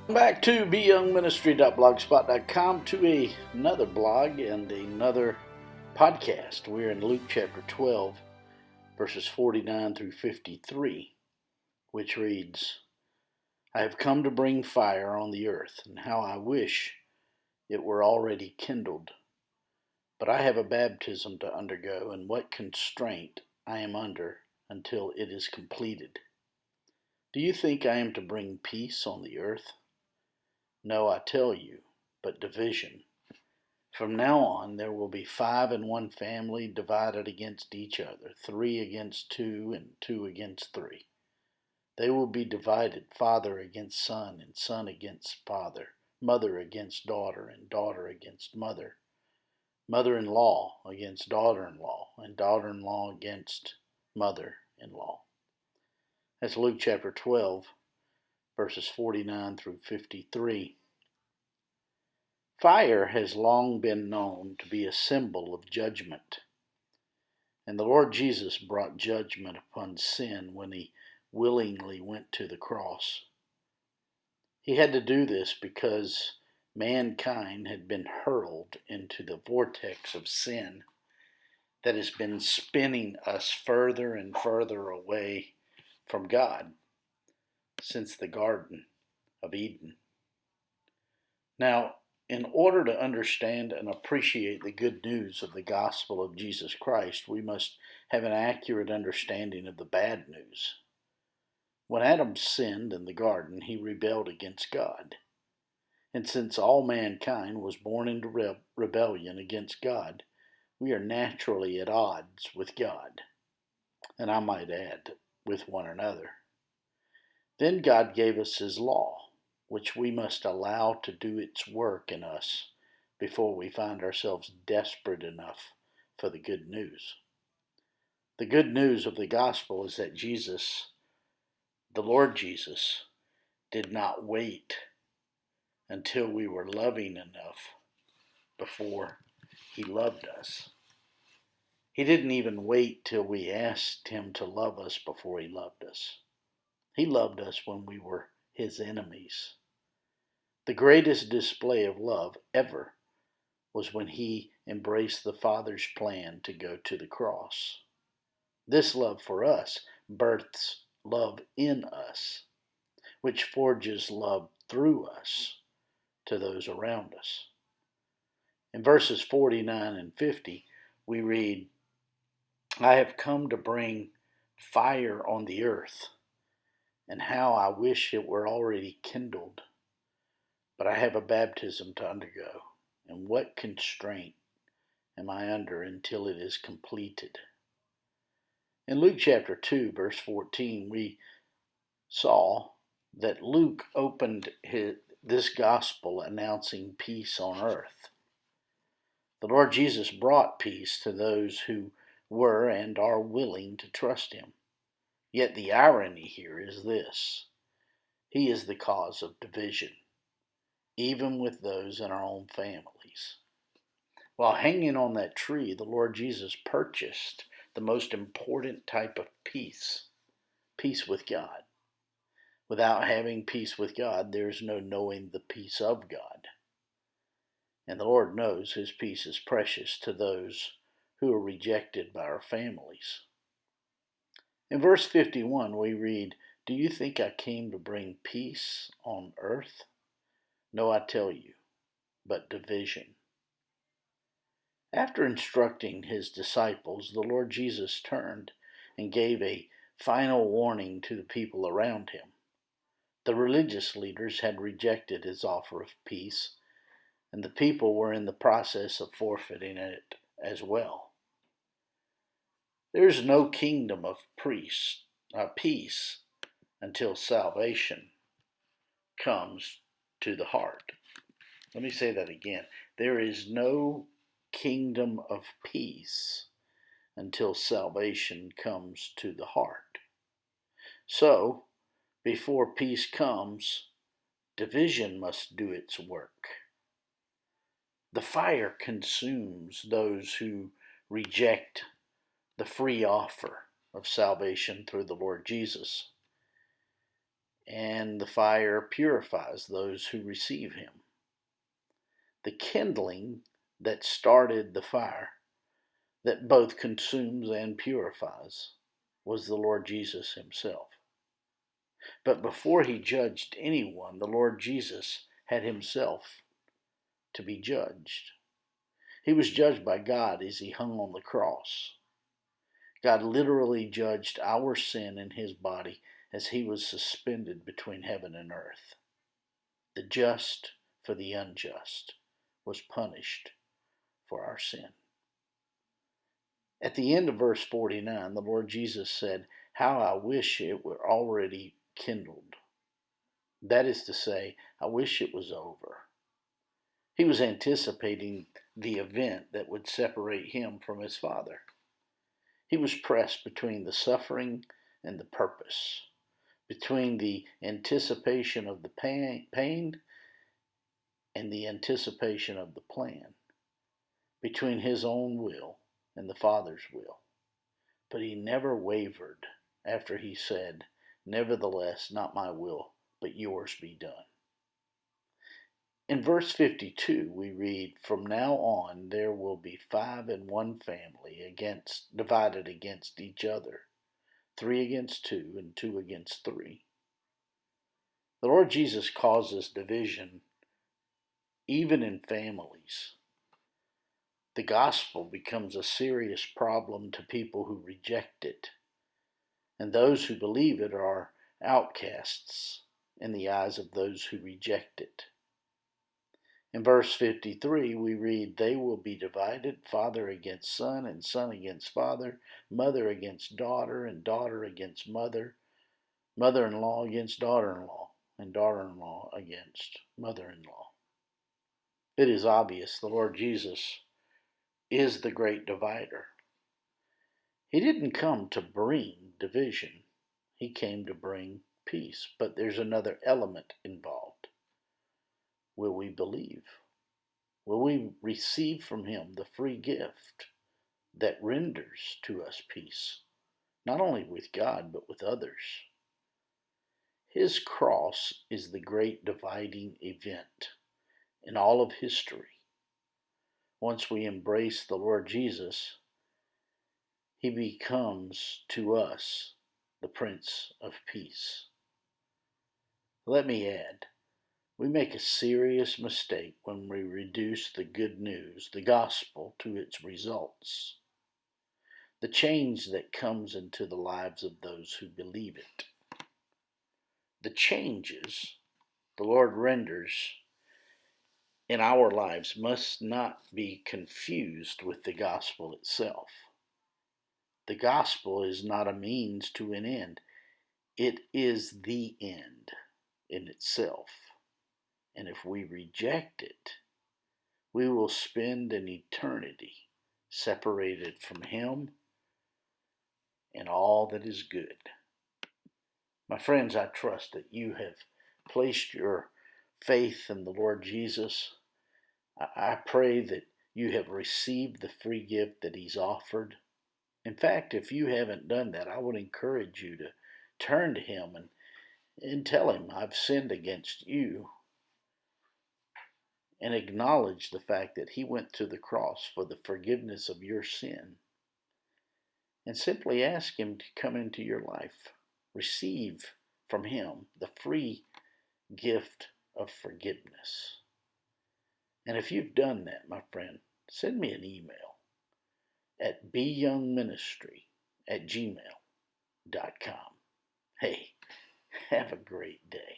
Back to beyoungministry.blogspot.com to another blog and another podcast. We're in Luke chapter 12, verses 49 through 53, which reads, I have come to bring fire on the earth, and how I wish it were already kindled. But I have a baptism to undergo, and what constraint I am under until it is completed. Do you think I am to bring peace on the earth? No, I tell you, but division. From now on there will be 5 in one family divided against each other, 3 against 2, and 2 against 3. They will be divided, father against son, and son against father, mother against daughter, and daughter against mother, mother-in-law against daughter-in-law, and daughter-in-law against mother-in-law. That's Luke chapter 12, verses 49 through 53. Fire has long been known to be a symbol of judgment, and the Lord Jesus brought judgment upon sin when he willingly went to the cross. He had to do this because mankind had been hurled into the vortex of sin that has been spinning us further and further away from God since the Garden of Eden. Now, in order to understand and appreciate the good news of the gospel of Jesus Christ, we must have an accurate understanding of the bad news. When Adam sinned in the garden, he rebelled against God. And since all mankind was born into rebellion against God, we are naturally at odds with God, and I might add, with one another. Then God gave us his law, which we must allow to do its work in us before we find ourselves desperate enough for the good news. The good news of the gospel is that Jesus, the Lord Jesus, did not wait until we were loving enough before he loved us. He didn't even wait till we asked him to love us before he loved us. He loved us when we were his enemies. The greatest display of love ever was when he embraced the Father's plan to go to the cross. This love for us births love in us, which forges love through us to those around us. In verses 49 and 50, we read, I have come to bring fire on the earth, and how I wish it were already kindled. But I have a baptism to undergo, and what constraint am I under until it is completed? In Luke chapter 2, verse 14, we saw that Luke opened this gospel announcing peace on earth. The Lord Jesus brought peace to those who were and are willing to trust him. Yet the irony here is this: he is the cause of division, even with those in our own families. While hanging on that tree, the Lord Jesus purchased the most important type of peace with God. Without having peace with God, there is no knowing the peace of God. And the Lord knows his peace is precious to those who are rejected by our families. In verse 51, we read, Do you think I came to bring peace on earth? No, I tell you, but division. After instructing his disciples, the Lord Jesus turned and gave a final warning to the people around him. The religious leaders had rejected his offer of peace, and the people were in the process of forfeiting it as well. There is no kingdom of peace until salvation comes to the heart. Let me say that again. There is no kingdom of peace until salvation comes to the heart. So, before peace comes, division must do its work. The fire consumes those who reject the free offer of salvation through the Lord Jesus. and the fire purifies those who receive him. The kindling that started the fire, that both consumes and purifies, was the Lord Jesus himself. But before he judged anyone, the Lord Jesus had himself to be judged. He was judged by God as he hung on the cross. God literally judged our sin in his body as he was suspended between heaven and earth. The just for the unjust was punished for our sin. At the end of verse 49, the Lord Jesus said, "How I wish it were already kindled." That is to say, I wish it was over. He was anticipating the event that would separate him from his Father. He was pressed between the suffering and the purpose, between the anticipation of the pain and the anticipation of the plan, between his own will and the Father's will. But he never wavered after he said, "Nevertheless, not my will, but yours be done." In verse 52, we read, "From now on there will be 5 in one family divided against each other, 3 against 2, and 2 against 3. The Lord Jesus causes division even in families. The gospel becomes a serious problem to people who reject it, and those who believe it are outcasts in the eyes of those who reject it. In verse 53, we read, "They will be divided, father against son, and son against father, mother against daughter, and daughter against mother, mother-in-law against daughter-in-law, and daughter-in-law against mother-in-law." It is obvious the Lord Jesus is the great divider. He didn't come to bring division. He came to bring peace. But there's another element involved. Will we believe? Will we receive from him the free gift that renders to us peace, not only with God, but with others? His cross is the great dividing event in all of history. Once we embrace the Lord Jesus, he becomes to us the Prince of Peace. Let me add, we make a serious mistake when we reduce the good news, the gospel, to its results, the change that comes into the lives of those who believe it. The changes the Lord renders in our lives must not be confused with the gospel itself. The gospel is not a means to an end. It is the end in itself. And if we reject it, we will spend an eternity separated from him and all that is good. My friends, I trust that you have placed your faith in the Lord Jesus. I pray that you have received the free gift that he's offered. In fact, if you haven't done that, I would encourage you to turn to him and tell him, "I've sinned against you," and acknowledge the fact that he went to the cross for the forgiveness of your sin. And simply ask him to come into your life. Receive from him the free gift of forgiveness. And if you've done that, my friend, send me an email at beyoungministry@gmail.com. Hey, have a great day.